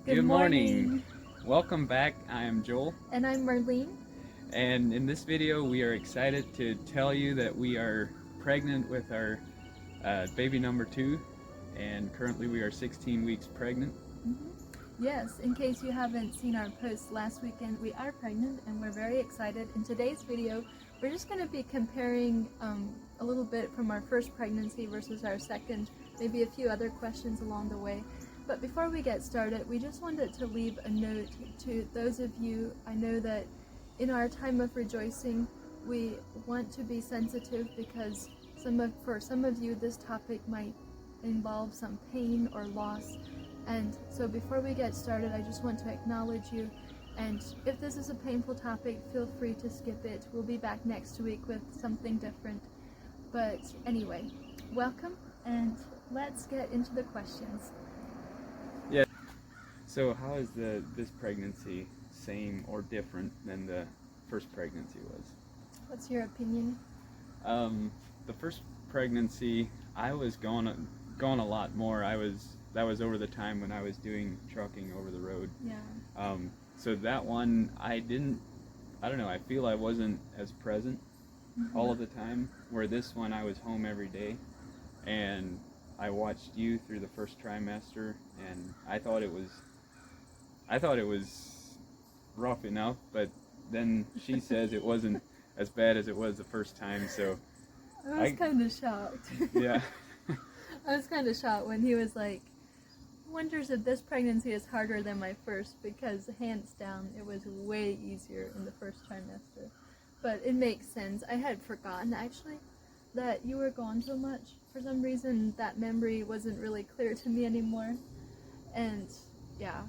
Good morning. Welcome back. I am Joel, And I'm Marlene. and in this video, we are excited to tell you that we are pregnant with our baby number 2, and currently we are 16 weeks pregnant. Yes, in case you haven't seen our post last weekend, we are pregnant and we're very excited. In today's video, we're just going to be comparing a little bit from our first pregnancy versus our second, maybe a few other questions along the way. But before we get started, we just wanted to leave a note to those of you. I know that in our time of rejoicing, we want to be sensitive because for some of you, this topic might involve some pain or loss. And so before we get started, I just want to acknowledge you. And if this is a painful topic, feel free to skip it. We'll be back next week with something different. But anyway, welcome, and let's get into the questions. So, how is this pregnancy same or different than the first pregnancy was? What's your opinion? The first pregnancy, I was going a lot more. That was over the time when I was doing trucking over the road. Yeah. So that one, I don't know, I feel I wasn't as present all of the time, where this one I was home every day, and I watched you through the first trimester, and I thought it was rough enough, but then she says it wasn't as bad as it was the first time, so I was kind of shocked. yeah. I was kind of shocked when he was like, wonders if this pregnancy is harder than my first, because hands down it was way easier in the first trimester. But it makes sense. I had forgotten actually that you were gone so much. For some reason that memory wasn't really clear to me anymore. And yeah,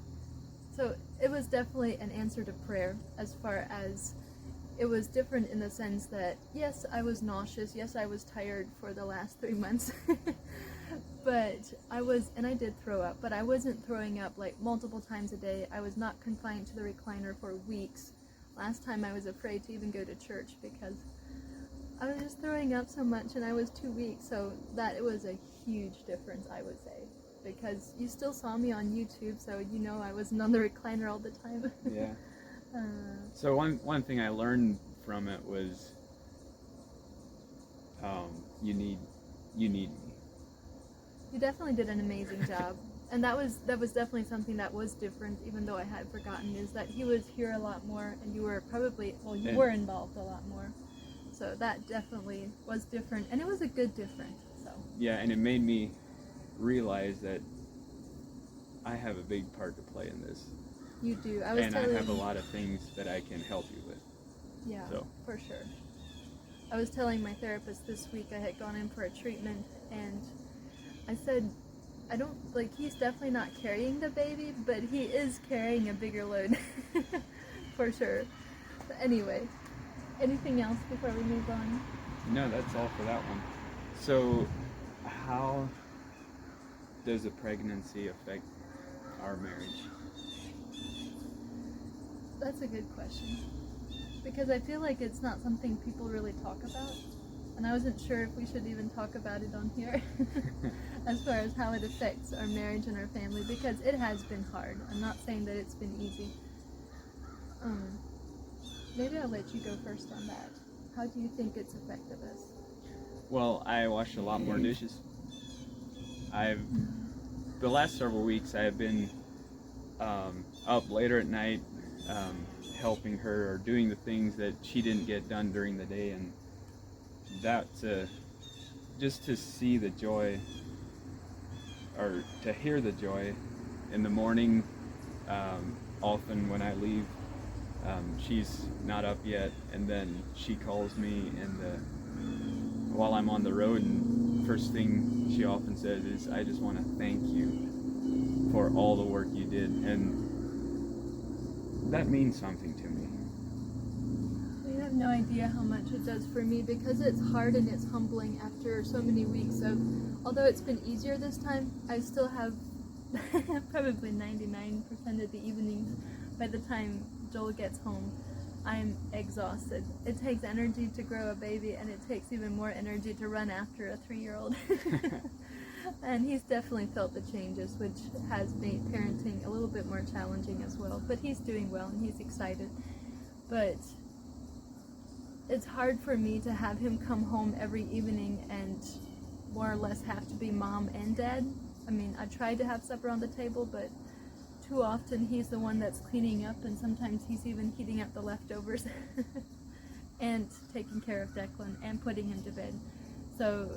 so it was definitely an answer to prayer, as far as it was different in the sense that yes, I was nauseous, yes, I was tired for the last 3 months. But I did throw up, but I wasn't throwing up like multiple times a day. I was not confined to the recliner for weeks. Last time I was afraid to even go to church because I was just throwing up so much, and I was 2 weeks, so that it was a huge difference, I would say, because you still saw me on YouTube, so you know I wasn't on the recliner all the time. Yeah. So one thing I learned from it was you need me. You definitely did an amazing job. And that was definitely something that was different, even though I had forgotten, is that he was here a lot more, and you were were involved a lot more. So that definitely was different, and it was a good difference. So Yeah, and it made me realize that I have a big part to play in this. you do. I have a lot of things that I can help you with. Yeah, so. for sure. I was telling my therapist this week I had gone in for a treatment, and I said, he's definitely not carrying the baby, but he is carrying a bigger load. For sure. But anyway, anything else before we move on? No, that's all for that one. So, how does a pregnancy affect our marriage? That's a good question. Because I feel like it's not something people really talk about. And I wasn't sure if we should even talk about it on here as far as how it affects our marriage and our family, because it has been hard. I'm not saying that it's been easy. Maybe I'll let you go first on that. How do you think it's affected us? Well, I washed a lot more dishes. The last several weeks I have been up later at night helping her or doing the things that she didn't get done during the day, and that's just to see the joy, or to hear the joy in the morning. Often when I leave, she's not up yet, and then she calls me while I'm on the road, and first thing she often says is, "I just want to thank you for all the work you did," and that means something to me. You have no idea how much it does for me, because it's hard and it's humbling after so many weeks of, although it's been easier this time, I still have probably 99% of the evenings by the time Joel gets home, I'm exhausted. It takes energy to grow a baby, and it takes even more energy to run after a 3-year-old. And he's definitely felt the changes, which has made parenting a little bit more challenging as well. But he's doing well and he's excited. But it's hard for me to have him come home every evening and more or less have to be mom and dad. I mean, I tried to have supper on the table, but too often he's the one that's cleaning up, and sometimes he's even heating up the leftovers and taking care of Declan and putting him to bed. So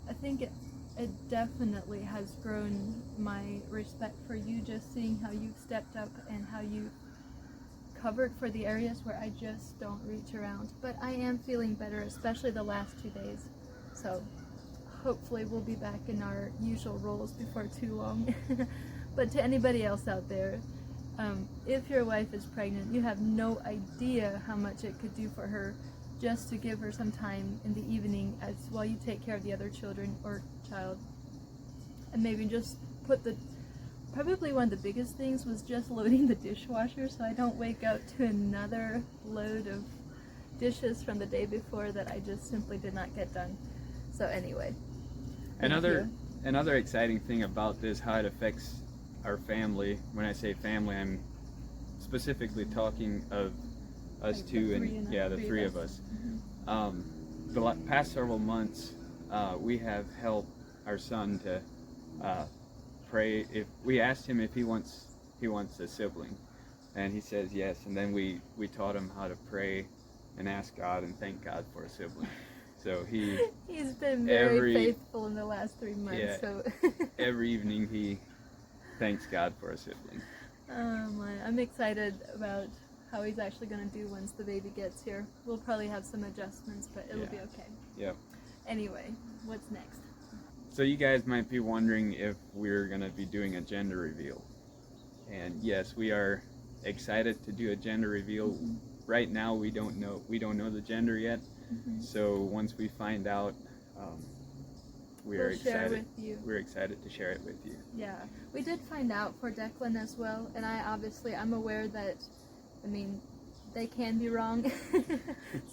I think it definitely has grown my respect for you, just seeing how you've stepped up and how you've covered for the areas where I just don't reach around. But I am feeling better, especially the last 2 days. So hopefully we'll be back in our usual roles before too long. But to anybody else out there, if your wife is pregnant, you have no idea how much it could do for her just to give her some time in the evening as while you take care of the other children or child. And maybe just probably one of the biggest things was just loading the dishwasher so I don't wake up to another load of dishes from the day before that I just simply did not get done. So anyway. Another exciting thing about this, how it affects our family. When I say family, I'm specifically talking of us Like two and the three of us. us. The past several months, we have helped our son to pray. If we asked him if he wants a sibling, and he says yes, and then we taught him how to pray and ask God and thank God for a sibling. So he's been very faithful in the last 3 months. Yeah, so every evening he thanks God for a sibling. I'm excited about how he's actually going to do once the baby gets here. We'll probably have some adjustments, but it'll be okay. Yep. Anyway, what's next? So you guys might be wondering if we're going to be doing a gender reveal. And yes, we are excited to do a gender reveal. Mm-hmm. Right now we don't know the gender yet. Mm-hmm. So once we find out, we're excited. Share with you. We're excited to share it with you. Yeah, we did find out for Declan as well, and I'm aware that, I mean, they can be wrong,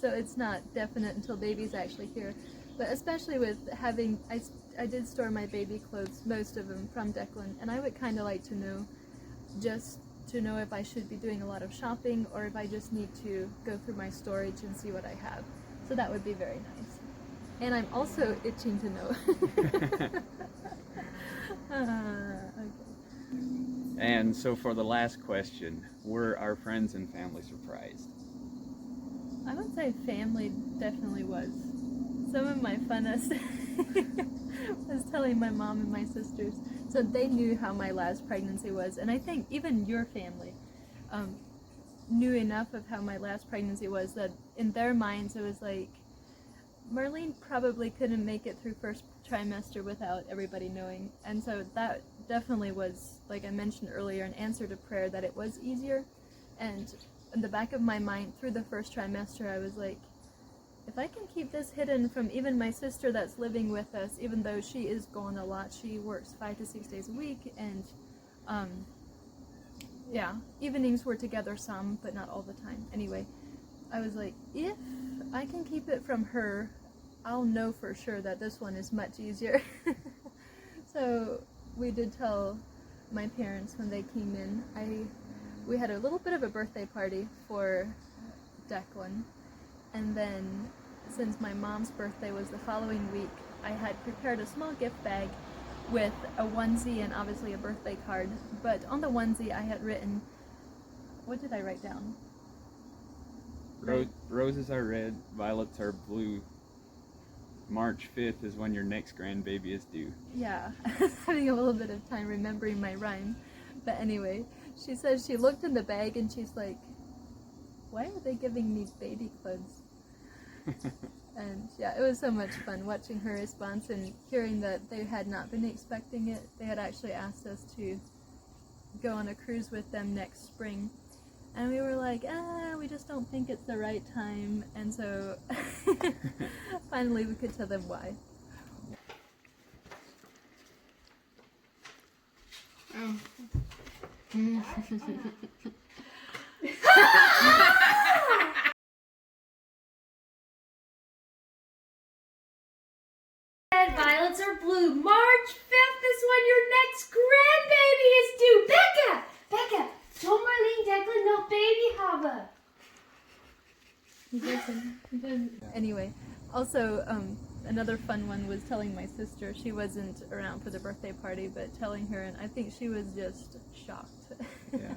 so it's not definite until baby's actually here. But especially with having, I did store my baby clothes, most of them from Declan, and I would kind of like to know, just to know if I should be doing a lot of shopping or if I just need to go through my storage and see what I have. So that would be very nice. And I'm also itching to know. Okay. And so for the last question, were our friends and family surprised? I would say family definitely was. Some of my funnest was telling my mom and my sisters. So they knew how my last pregnancy was. And I think even your family knew enough of how my last pregnancy was that in their minds it was like, Marlene probably couldn't make it through first trimester without everybody knowing. And so that definitely was, like I mentioned earlier, an answer to prayer that it was easier. And in the back of my mind through the first trimester, I was like, if I can keep this hidden from even my sister that's living with us, even though she is gone a lot, she works 5 to 6 days a week, and evenings were together some, but not all the time. Anyway, I was like, if I can keep it from her, I'll know for sure that this one is much easier. So we did tell my parents when they came in. We had a little bit of a birthday party for Declan, and then since my mom's birthday was the following week, I had prepared a small gift bag with a onesie and obviously a birthday card. But on the onesie I had written, what did I write down? Roses are red, violets are blue. March 5th is when your next grandbaby is due. Yeah, I was having a little bit of time remembering my rhyme. But anyway, she says she looked in the bag and she's like, why are they giving me baby clothes? And yeah, it was so much fun watching her response and hearing that they had not been expecting it. They had actually asked us to go on a cruise with them next spring. And we were like, we just don't think it's the right time. And so finally we could tell them why. Red, violets are blue. He doesn't. Anyway, also, another fun one was telling my sister. She wasn't around for the birthday party, but telling her, and I think she was just shocked. Yeah.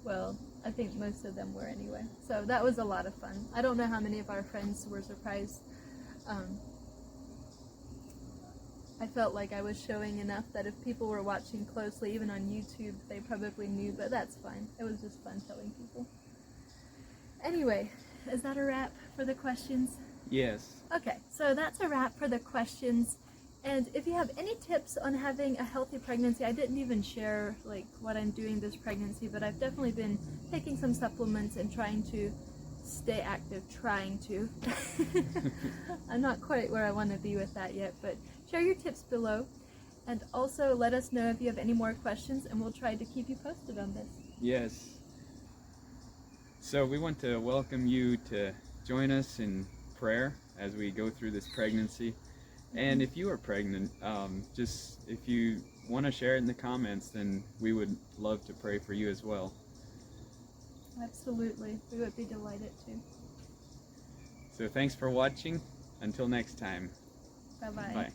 Well, I think most of them were anyway. So that was a lot of fun. I don't know how many of our friends were surprised. I felt like I was showing enough that if people were watching closely, even on YouTube, they probably knew, but that's fine. It was just fun telling people. Anyway, is that a wrap for the questions? Yes. Okay, so that's a wrap for the questions. And if you have any tips on having a healthy pregnancy, I didn't even share like what I'm doing this pregnancy, but I've definitely been taking some supplements and trying to stay active, trying to. I'm not quite where I want to be with that yet, but share your tips below. And also let us know if you have any more questions, and we'll try to keep you posted on this. Yes. So we want to welcome you to join us in prayer as we go through this pregnancy. And if you are pregnant, just if you want to share it in the comments, then we would love to pray for you as well. Absolutely. We would be delighted to. So thanks for watching. Until next time. Bye-bye. Bye.